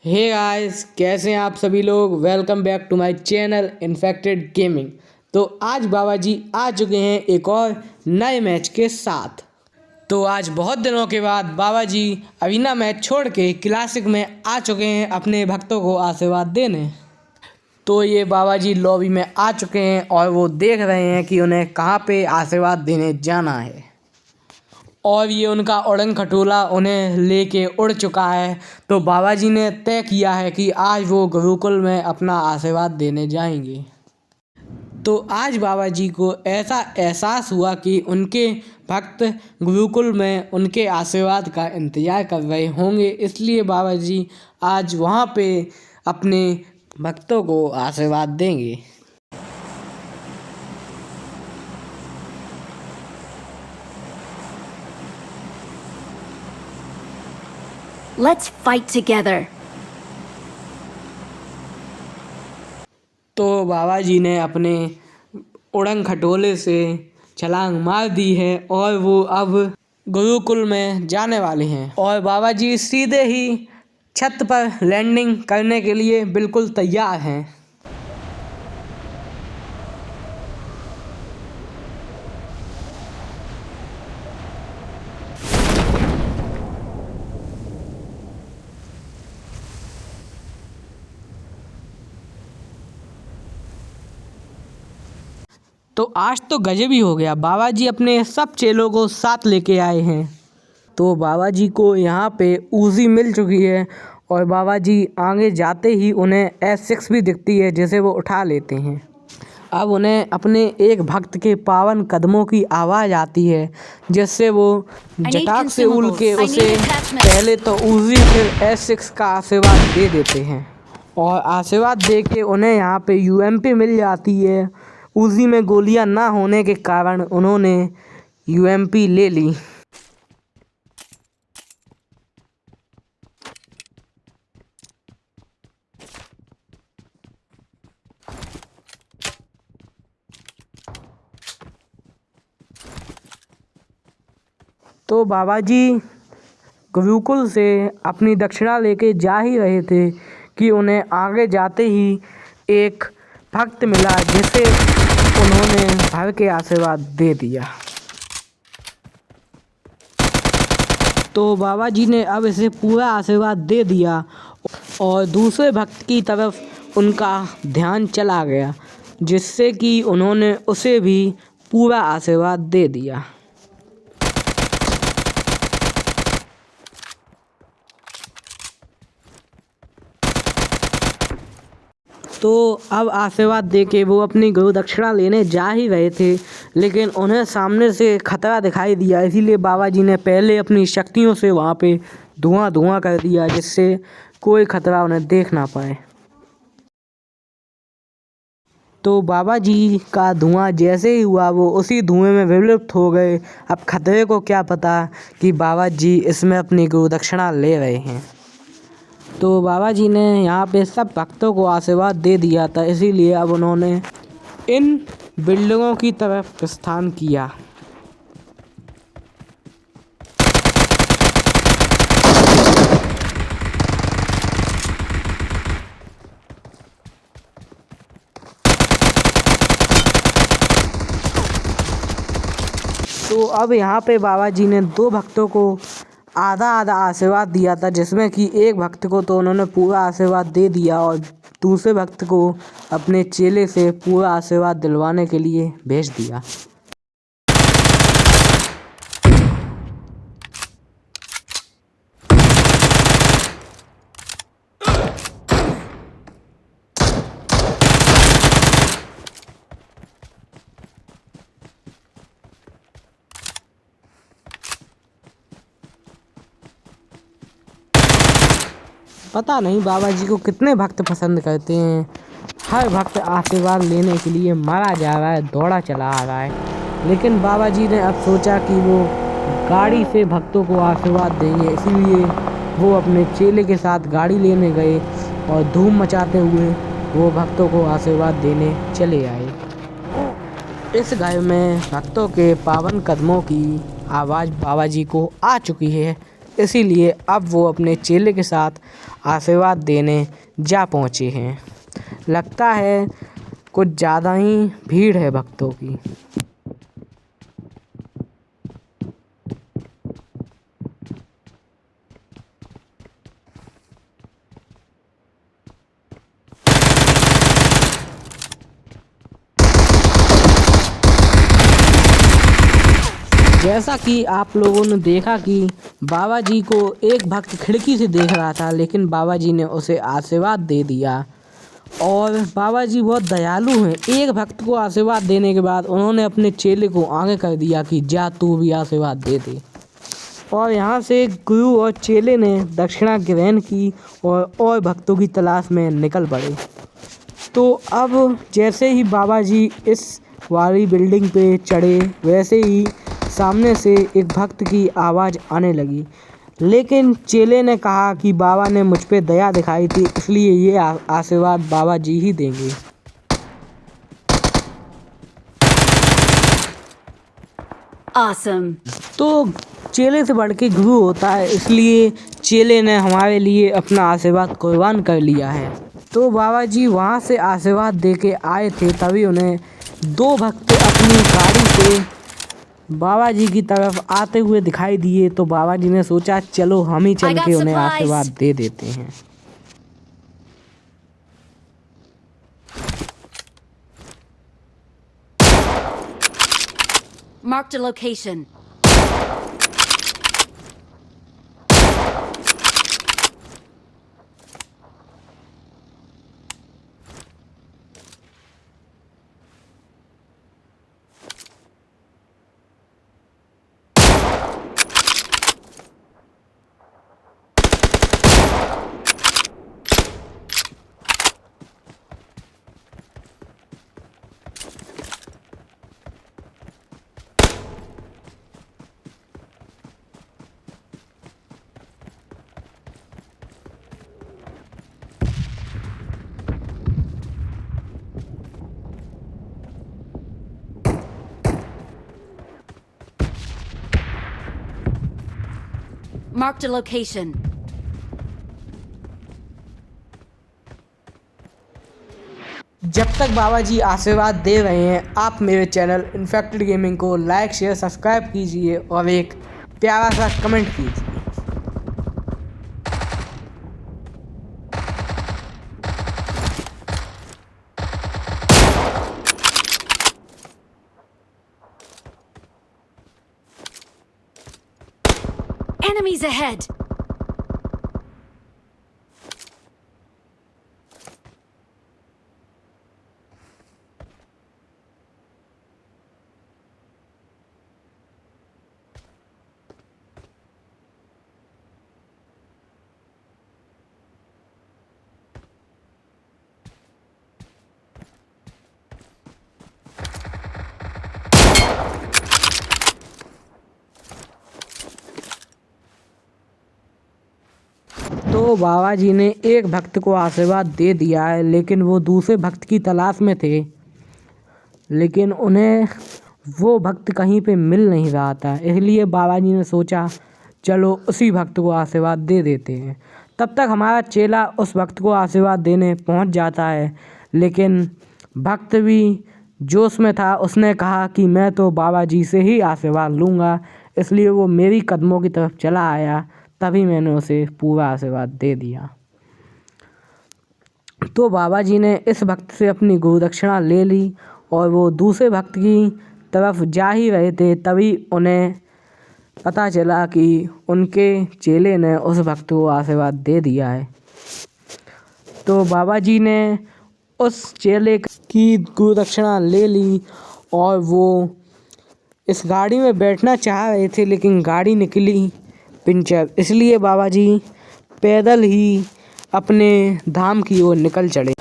Hey guys, कैसे हैं आप सभी लोग। Welcome back to my channel infected gaming. तो आज बाबा जी आ चुके हैं एक और नए मैच के साथ। तो आज बहुत दिनों के बाद बाबा जी अवीना मैच छोड़ के क्लासिक में आ चुके हैं अपने भक्तों को आशीर्वाद देने। तो ये बाबा जी लॉबी में आ चुके हैं और वो देख रहे हैं कि उन्हें कहाँ पे आशीर्वाद देने जाना है। और ये उनका उड़न खटोला उन्हें लेके उड़ चुका है। तो बाबा जी ने तय किया है कि आज वो गुरुकुल में अपना आशीर्वाद देने जाएंगे। तो आज बाबा जी को ऐसा एहसास हुआ कि उनके भक्त गुरुकुल में उनके आशीर्वाद का इंतज़ार कर रहे होंगे, इसलिए बाबा जी आज वहाँ पे अपने भक्तों को आशीर्वाद देंगे। Let's fight together. तो बाबा जी ने अपने उड़न खटोले से छलांग मार दी है और वो अब गुरुकुल में जाने वाले हैं। और बाबा जी सीधे ही छत पर लैंडिंग करने के लिए बिल्कुल तैयार हैं। तो आज तो गजब ही हो गया, बाबा जी अपने सब चेलों को साथ लेके आए हैं। तो बाबा जी को यहाँ पे ऊज़ी मिल चुकी है और बाबा जी आगे जाते ही उन्हें S6 भी दिखती है जिसे वो उठा लेते हैं। अब उन्हें अपने एक भक्त के पावन कदमों की आवाज़ आती है जिससे वो जटाक से उल के उसे पहले तो ऊज़ी फिर S6 का आशीर्वाद दे देते हैं। और आशीर्वाद दे के उन्हें यहाँ पे UMP मिल जाती है। ऊज़ी में गोलियां ना होने के कारण उन्होंने UMP ले ली। तो बाबा जी गुरुकुल से अपनी दक्षिणा लेके जा ही रहे थे कि उन्हें आगे जाते ही एक भक्त मिला जिसे उन्होंने भर के आशीर्वाद दे दिया। तो बाबा जी ने अब इसे पूरा आशीर्वाद दे दिया और दूसरे भक्त की तरफ उनका ध्यान चला गया जिससे कि उन्होंने उसे भी पूरा आशीर्वाद दे दिया। तो अब आशीर्वाद दे के वो अपनी गुरु दक्षिणा लेने जा ही रहे थे, लेकिन उन्हें सामने से खतरा दिखाई दिया, इसीलिए बाबा जी ने पहले अपनी शक्तियों से वहाँ पे धुआं कर दिया जिससे कोई खतरा उन्हें देख ना पाए। तो बाबा जी का धुआं जैसे ही हुआ वो उसी धुएं में विलुप्त हो गए। अब खतरे को क्या पता कि बाबा जी इसमें अपनी गुरु दक्षिणा ले रहे हैं। तो बाबा जी ने यहाँ पे सब भक्तों को आशीर्वाद दे दिया था, इसीलिए अब उन्होंने इन बिल्डिंगों की तरफ प्रस्थान किया। तो अब यहाँ पे बाबा जी ने दो भक्तों को आधा आधा आशीर्वाद दिया था, जिसमें कि एक भक्त को तो उन्होंने पूरा आशीर्वाद दे दिया और दूसरे भक्त को अपने चेले से पूरा आशीर्वाद दिलवाने के लिए भेज दिया। पता नहीं बाबा जी को कितने भक्त पसंद करते हैं। हर भक्त आशीर्वाद लेने के लिए मारा जा रहा है, दौड़ा चला आ रहा है, लेकिन बाबा जी ने अब सोचा कि वो गाड़ी से भक्तों को आशीर्वाद देंगे, इसीलिए वो अपने चेले के साथ गाड़ी लेने गए और धूम मचाते हुए वो भक्तों को आशीर्वाद देने चले आए। इस घर में भक्तों के पावन कदमों की आवाज़ बाबा जी को आ चुकी है, इसीलिए अब वो अपने चेले के साथ आशीर्वाद देने जा पहुँचे हैं। लगता है कुछ ज़्यादा ही भीड़ है भक्तों की। जैसा कि आप लोगों ने देखा कि बाबा जी को एक भक्त खिड़की से देख रहा था, लेकिन बाबा जी ने उसे आशीर्वाद दे दिया। और बाबा जी बहुत दयालु हैं। एक भक्त को आशीर्वाद देने के बाद उन्होंने अपने चेले को आगे कर दिया कि जा तू भी आशीर्वाद दे दे। और यहाँ से गुरु और चेले ने दक्षिणा ग्रहण की और भक्तों की तलाश में निकल पड़े। तो अब जैसे ही बाबा जी इस वाली बिल्डिंग पे चढ़े, वैसे ही सामने से एक भक्त की आवाज़ आने लगी। लेकिन चेले ने कहा कि बाबा ने मुझ पे दया दिखाई थी, इसलिए ये आशीर्वाद बाबा जी ही देंगे। Awesome. तो चेले से बढ़ के गुरु होता है, इसलिए चेले ने हमारे लिए अपना आशीर्वाद कुर्बान कर लिया है। तो बाबा जी वहाँ से आशीर्वाद दे के आए थे, तभी उन्हें दो भक्त अपनी गाड़ी से बाबा जी की तरफ आते हुए दिखाई दिए। तो बाबा जी ने सोचा चलो हम ही चल के उन्हें आशीर्वाद दे देते हैं। Marked a location. Marked a location. जब तक बाबा जी आशीर्वाद दे रहे हैं, आप मेरे चैनल इन्फेक्टेड गेमिंग को लाइक शेयर सब्सक्राइब कीजिए और एक प्यारा सा कमेंट कीजिए। Enemies ahead. तो बाबा जी ने एक भक्त को आशीर्वाद दे दिया है, लेकिन वो दूसरे भक्त की तलाश में थे, लेकिन उन्हें वो भक्त कहीं पे मिल नहीं रहा था। इसलिए बाबा जी ने सोचा चलो उसी भक्त को आशीर्वाद दे देते हैं। तब तक हमारा चेला उस भक्त को आशीर्वाद देने पहुंच जाता है, लेकिन भक्त भी जोश में था। उसने कहा कि मैं तो बाबा जी से ही आशीर्वाद लूँगा, इसलिए वो मेरी कदमों की तरफ चला आया। तभी मैंने उसे पूरा आशीर्वाद दे दिया। तो बाबा जी ने इस भक्त से अपनी गुरु दक्षिणा ले ली और वो दूसरे भक्त की तरफ जा ही रहे थे, तभी उन्हें पता चला कि उनके चेले ने उस भक्त को आशीर्वाद दे दिया है। तो बाबा जी ने उस चेले की गुरु दक्षिणा ले ली और वो इस गाड़ी में बैठना चाह रहे थे, लेकिन गाड़ी निकली पंचर। इसलिए बाबा जी पैदल ही अपने धाम की ओर निकल चढ़े।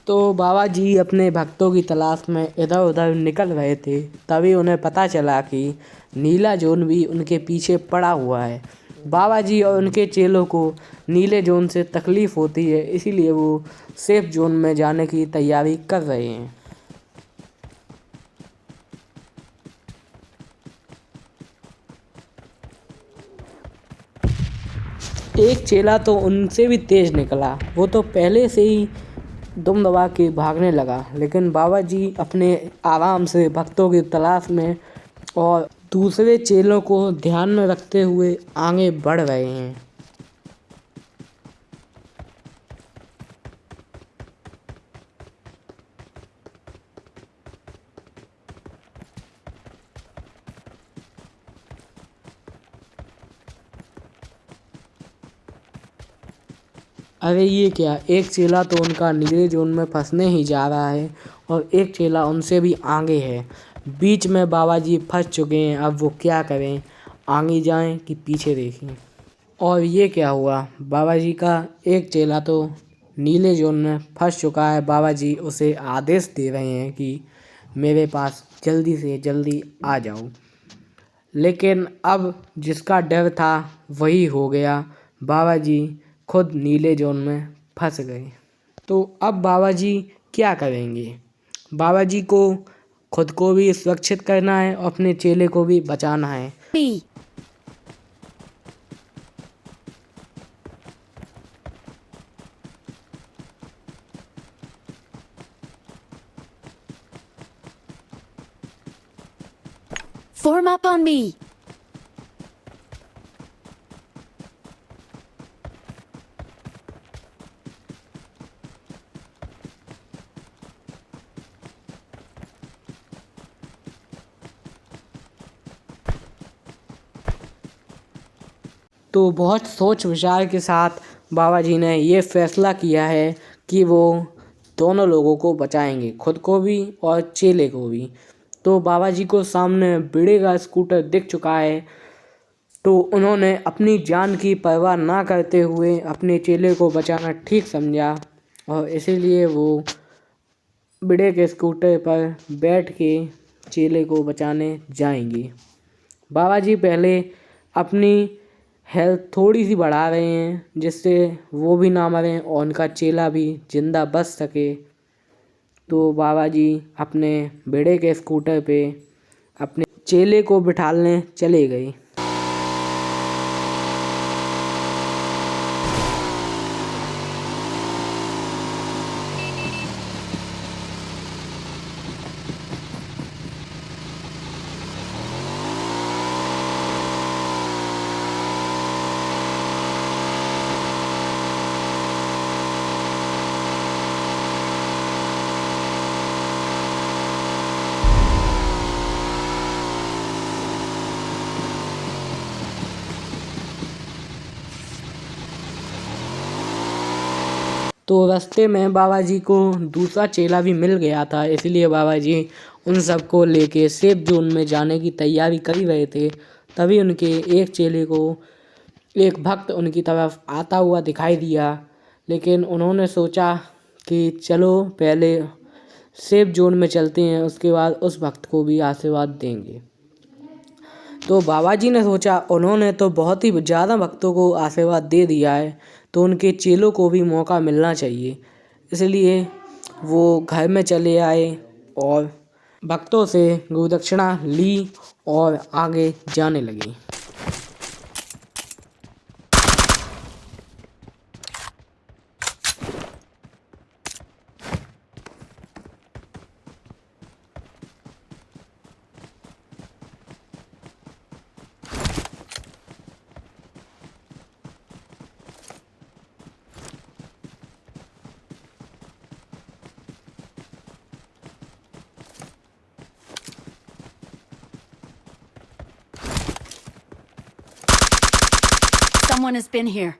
तो बाबा जी अपने भक्तों की तलाश में इधर उधर निकल रहे थे, तभी उन्हें पता चला कि नीला जोन भी उनके पीछे पड़ा हुआ है। बाबा जी और उनके चेलों को नीले जोन से तकलीफ होती है, इसीलिए वो सेफ जोन में जाने की तैयारी कर रहे हैं। एक चेला तो उनसे भी तेज निकला, वो तो पहले से ही दुम दबा के भागने लगा, लेकिन बाबा जी अपने आराम से भक्तों की तलाश में और दूसरे चेलों को ध्यान में रखते हुए आगे बढ़ रहे हैं। अरे ये क्या, एक चेला तो उनका नीले जोन में फंसने ही जा रहा है और एक चेला उनसे भी आगे है। बीच में बाबा जी फंस चुके हैं, अब वो क्या करें, आगे जाएं कि पीछे देखें। और ये क्या हुआ, बाबा जी का एक चेला तो नीले जोन में फंस चुका है। बाबा जी उसे आदेश दे रहे हैं कि मेरे पास जल्दी से जल्दी आ जाओ, लेकिन अब जिसका डर था वही हो गया, बाबा जी खुद नीले जोन में फंस गए। तो अब बाबा जी क्या करेंगे? बाबा जी को खुद को भी सुरक्षित करना है और अपने चेले को भी बचाना है। Me. Form up on me. तो बहुत सोच विचार के साथ बाबा जी ने ये फैसला किया है कि वो दोनों लोगों को बचाएंगे, खुद को भी और चेले को भी। तो बाबा जी को सामने भिड़े का स्कूटर दिख चुका है, तो उन्होंने अपनी जान की परवाह ना करते हुए अपने चेले को बचाना ठीक समझा और इसीलिए वो भिड़े के स्कूटर पर बैठ के चेले को बचाने जाएंगे। बाबा जी पहले अपनी हेल्थ थोड़ी सी बढ़ा रहे हैं, जिससे वो भी ना मरें और उनका चेला भी जिंदा बच सके। तो बाबा जी अपने बेड़े के स्कूटर पे अपने चेले को बिठाने चले गए। तो रास्ते में बाबा जी को दूसरा चेला भी मिल गया था, इसलिए बाबा जी उन सबको लेके सेफ जोन में जाने की तैयारी कर ही रहे थे। तभी उनके एक चेले को एक भक्त उनकी तरफ आता हुआ दिखाई दिया, लेकिन उन्होंने सोचा कि चलो पहले सेफ जोन में चलते हैं, उसके बाद उस भक्त को भी आशीर्वाद देंगे। तो बाबा जी ने सोचा उन्होंने तो बहुत ही ज़्यादा भक्तों को आशीर्वाद दे दिया है, तो उनके चेलों को भी मौका मिलना चाहिए। इसलिए वो घर में चले आए और भक्तों से गुरुदक्षिणा ली और आगे जाने लगे। Someone has been here.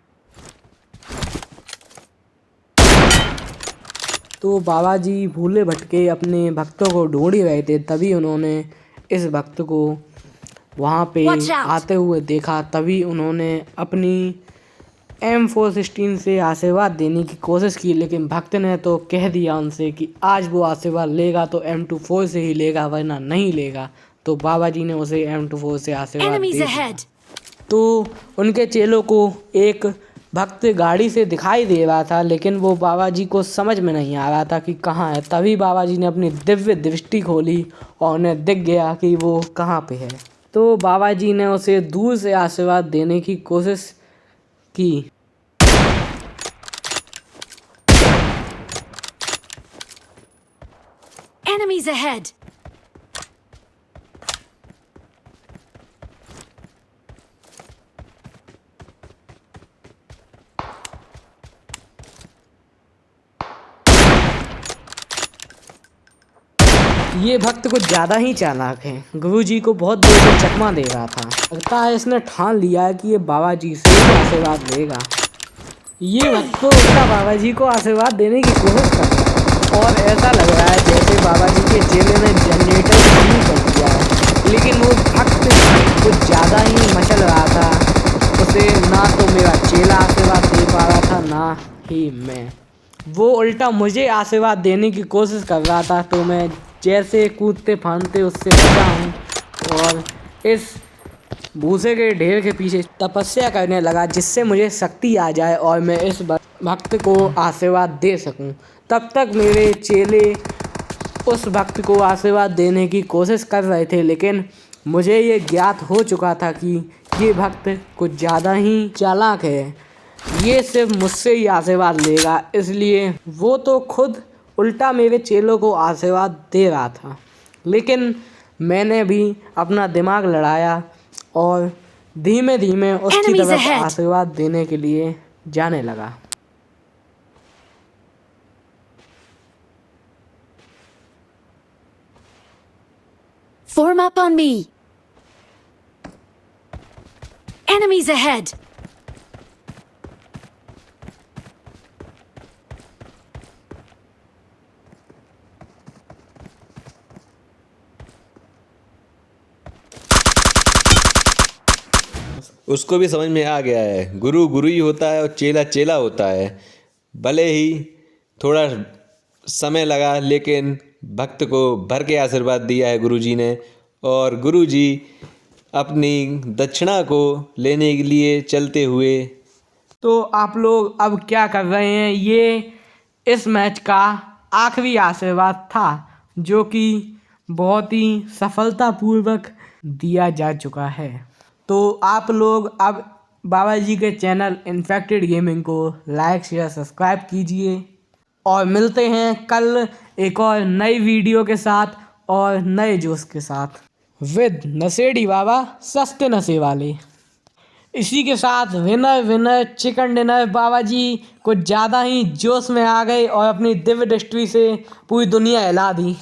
तो बाबा जी भूले भटके अपने भक्तों को ढूंढ ही रहे थे, तभी उन्होंने इस भक्त को वहाँ पे Watch out! आते हुए देखा। तभी उन्होंने अपनी M416 से आशीर्वाद देने की कोशिश की, लेकिन भक्त ने तो कह दिया उनसे कि आज वो आशीर्वाद लेगा तो M24 से ही लेगा, वरना नहीं लेगा। तो बाबा जी ने उसे M24 से आशीर्वाद दे Enemies दिया। ahead. तो उनके चेलों को एक भक्त गाड़ी से दिखाई दे रहा था, लेकिन वो बाबा जी को समझ में नहीं आ रहा था कि कहाँ है। तभी बाबा जी ने अपनी दिव्य दृष्टि खोली और उन्हें दिख गया कि वो कहाँ पे है। तो बाबा जी ने उसे दूर से आशीर्वाद देने की कोशिश की। Enemies ahead! ये भक्त कुछ ज़्यादा ही चालाक है। गुरुजी को बहुत देर से चकमा दे रहा था। लगता है इसने ठान लिया है कि ये बाबा जी से ही आशीर्वाद लेगा। ये भक्त तो उल्टा बाबा जी को आशीर्वाद देने की कोशिश कर रहा है और ऐसा लग रहा है जैसे बाबा जी के चेले ने जनरेटर शुरू कर दिया है। लेकिन वो भक्त कुछ ज़्यादा ही मचल रहा था। उसे ना तो मेरा चेला आशीर्वाद दे पा रहा था, ना ही मैं। वो उल्टा मुझे आशीर्वाद देने की कोशिश कर रहा था, तो मैं जैसे कूदते फांदते उससे बचा हूँ और इस भूसे के ढेर के पीछे तपस्या करने लगा, जिससे मुझे शक्ति आ जाए और मैं इस भक्त को आशीर्वाद दे सकूं। तब तक मेरे चेले उस भक्त को आशीर्वाद देने की कोशिश कर रहे थे, लेकिन मुझे ये ज्ञात हो चुका था कि ये भक्त कुछ ज़्यादा ही चालाक है। ये सिर्फ मुझसे ही आशीर्वाद लेगा, इसलिए वो तो खुद उल्टा मेरे चेलों को आशीर्वाद दे रहा था। लेकिन मैंने भी अपना दिमाग लड़ाया और धीमे धीमे उसकी Enemies तरफ ahead! आशीर्वाद देने के लिए जाने लगा। Form up on me! Enemies ahead! उसको भी समझ में आ गया है, गुरु गुरु ही होता है और चेला चेला होता है। भले ही थोड़ा समय लगा, लेकिन भक्त को भर के आशीर्वाद दिया है गुरुजी ने। और गुरुजी अपनी दक्षिणा को लेने के लिए चलते हुए। तो आप लोग अब क्या कर रहे हैं? ये इस मैच का आखिरी आशीर्वाद था, जो कि बहुत ही सफलतापूर्वक दिया जा चुका है। तो आप लोग अब बाबा जी के चैनल इन्फेक्टेड गेमिंग को लाइक शेयर सब्सक्राइब कीजिए और मिलते हैं कल एक और नई वीडियो के साथ और नए जोश के साथ विद नशेड़ी बाबा सस्ते नशे वाले। इसी के साथ विनर विनर चिकन डिनर बाबा जी कुछ ज़्यादा ही जोश में आ गए और अपनी दिव्य दृष्टि से पूरी दुनिया हिला दी।